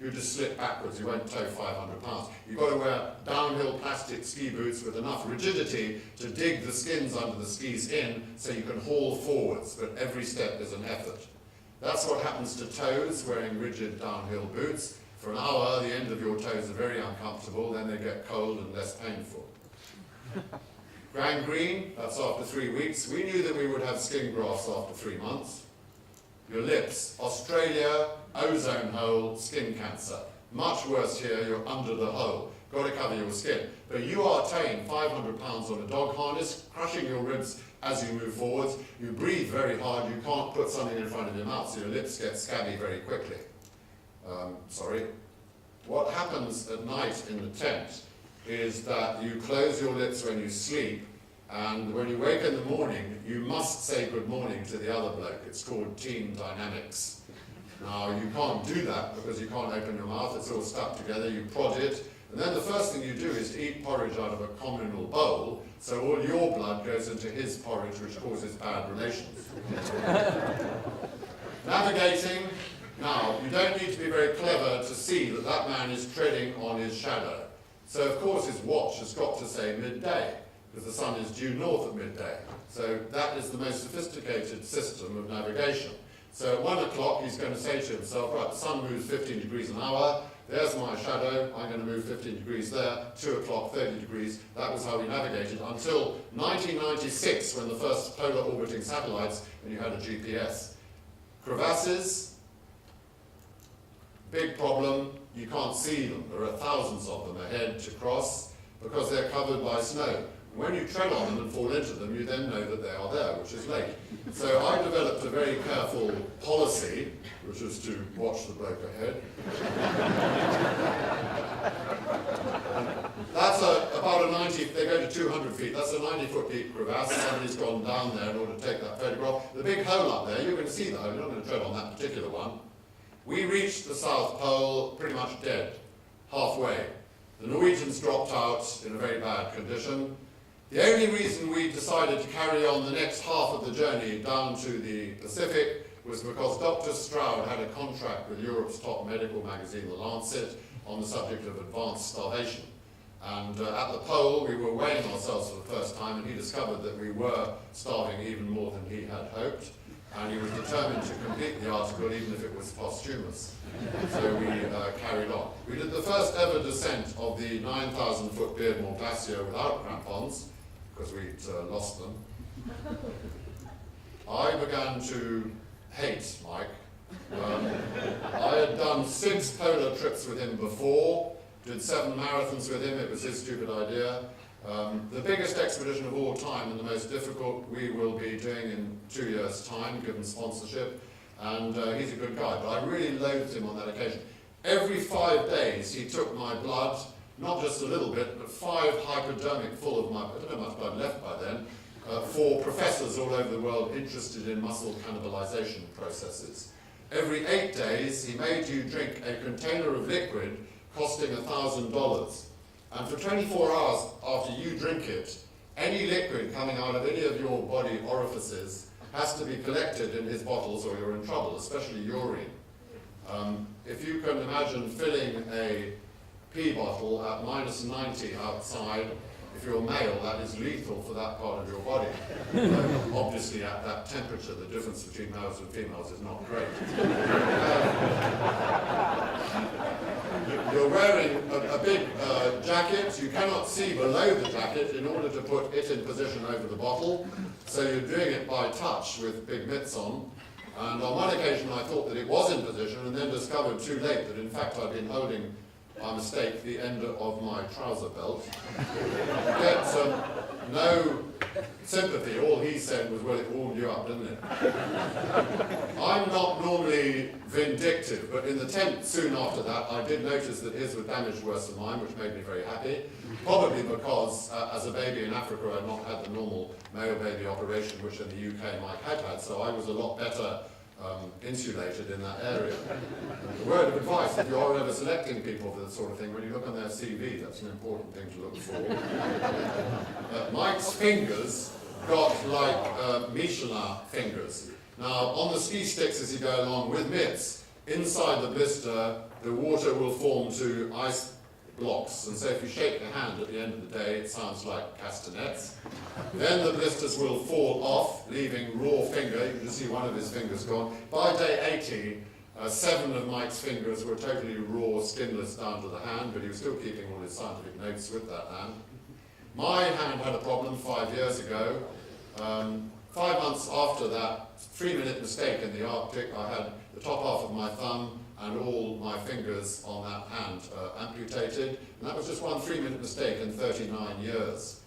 you just slip backwards, you won't tow 500 pounds. You've got to wear downhill plastic ski boots with enough rigidity to dig the skins under the skis in so you can haul forwards, but every step is an effort. That's what happens to toes wearing rigid downhill boots. For an hour, the end of your toes are very uncomfortable, then they get cold and less painful. Gangrene, that's after 3 weeks. We knew that we would have skin grafts after 3 months. Your lips, Australia, ozone hole, skin cancer. Much worse here, you're under the hole. Got to cover your skin. But you are towing 500 pounds on a dog harness, crushing your ribs as you move forwards. You breathe very hard, you can't put something in front of your mouth, so your lips get scabby very quickly. What happens at night in the tent is that you close your lips when you sleep, and when you wake in the morning, you must say good morning to the other bloke. It's called team dynamics. Now, you can't do that because you can't open your mouth, it's all stuck together, you prod it, and then the first thing you do is to eat porridge out of a communal bowl, so all your blood goes into his porridge, which causes bad relations. Navigating. Now, you don't need to be very clever to see that that man is treading on his shadow. So, of course, his watch has got to say midday, because the sun is due north at midday. So that is the most sophisticated system of navigation. So at 1 o'clock, he's going to say to himself, right, the sun moves 15 degrees an hour, there's my shadow, I'm going to move 15 degrees there, 2 o'clock, 30 degrees. That was how we navigated until 1996, when the first polar orbiting satellites, and you had a GPS. Crevasses, big problem, you can't see them. There are thousands of them ahead to cross because they're covered by snow. When you tread on them and fall into them, you then know that they are there, which is late. So I developed a very careful policy, which was to watch the bloke ahead. That's about a 90, they go to 200 feet, that's a 90-foot deep crevasse. Somebody's gone down there in order to take that photograph. The big hole up there, you're going to see the hole, you're not going to tread on that particular one. We reached the South Pole pretty much dead, halfway. The Norwegians dropped out in a very bad condition. The only reason we decided to carry on the next half of the journey down to the Pacific was because Dr. Stroud had a contract with Europe's top medical magazine, The Lancet, on the subject of advanced starvation. And at the pole, we were weighing ourselves for the first time, and he discovered that we were starving even more than he had hoped. And he was determined to complete the article, even if it was posthumous. So we carried on. We did the first ever descent of the 9,000-foot Beardmore Glacier without crampons, because we'd lost them. I began to hate Mike. I had done 6 polar trips with him before, did 7 marathons with him, it was his stupid idea. The biggest expedition of all time and the most difficult we will be doing in 2 years' time, given sponsorship, and he's a good guy, but I really loathed him on that occasion. Every 5 days he took my blood, not just a little bit, but 5 hypodermic full of my, I don't know how much blood left by then, for professors all over the world interested in muscle cannibalization processes. Every 8 days he made you drink a container of liquid costing $1,000. And for 24 hours after you drink it, any liquid coming out of any of your body orifices has to be collected in his bottles or you're in trouble, especially urine. If you can imagine filling a pee bottle at -90 outside, if you're male, that is lethal for that part of your body. Obviously at that temperature, the difference between males and females is not great. You're wearing a big jacket. You cannot see below the jacket in order to put it in position over the bottle. So you're doing it by touch with big mitts on. And on one occasion I thought that it was in position and then discovered too late that in fact I'd been holding, by mistake, the end of my trouser belt. Yet no sympathy. All he said was, well, it warmed you up, didn't it? I'm not normally vindictive, but in the tent soon after that, I did notice that his was damaged worse than mine, which made me very happy. Probably because, as a baby in Africa, I'd not had the normal male baby operation, which in the UK Mike had had, so I was a lot better insulated in that area. A word of advice, if you're ever selecting people for this sort of thing, when you look on their CV, that's an important thing to look for. Mike's fingers got like Michelin fingers. Now, on the ski sticks as you go along with mitts, inside the blister, the water will form to ice blocks, and so if you shake the hand at the end of the day, it sounds like castanets. Then the blisters will fall off, leaving raw finger. You can just see one of his fingers gone. By day 80, 7 of Mike's fingers were totally raw, skinless down to the hand, but he was still keeping all his scientific notes with that hand. My hand had a problem 5 years ago. 5 months after that 3-minute mistake in the Arctic, I had the top half of my thumb and all my fingers on that hand amputated. And that was just one 3-minute mistake in 39 years.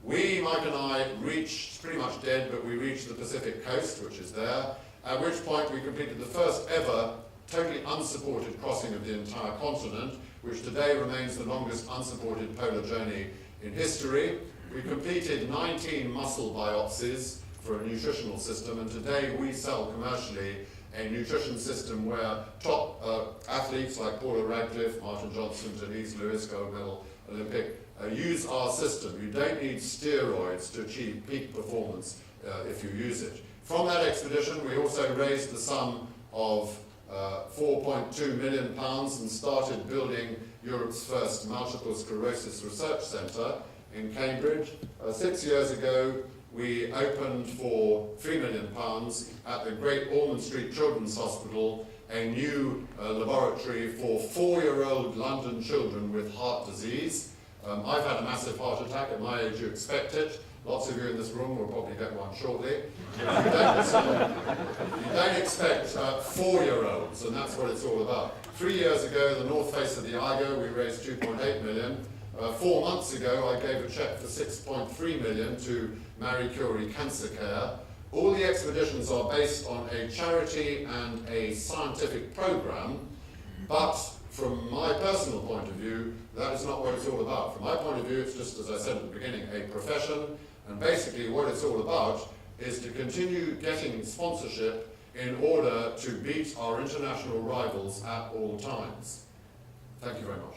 Mike and I, reached, pretty much dead, but we reached the Pacific coast, which is there, at which point we completed the first ever totally unsupported crossing of the entire continent, which today remains the longest unsupported polar journey in history. We completed 19 muscle biopsies for a nutritional system, and today we sell commercially a nutrition system where top athletes like Paula Radcliffe, Martin Johnson, Denise Lewis, gold medal Olympic, use our system. You don't need steroids to achieve peak performance if you use it. From that expedition, we also raised the sum of £4.2 million and started building Europe's first multiple sclerosis research centre in Cambridge. 6 years ago, we opened for £3 million at the Great Ormond Street Children's Hospital a new laboratory for 4-year-old London children with heart disease. I've had a massive heart attack. At my age, you expect it. Lots of you in this room will probably get one shortly. You don't expect 4-year-olds, and that's what it's all about. 3 years ago, the north face of the Igo, we raised 2.8 million. 4 months ago, I gave a cheque for 6.3 million to Marie Curie Cancer Care. All the expeditions are based on a charity and a scientific program, but from my personal point of view, that is not what it's all about. From my point of view, it's just, as I said at the beginning, a profession, and basically what it's all about is to continue getting sponsorship in order to beat our international rivals at all times. Thank you very much.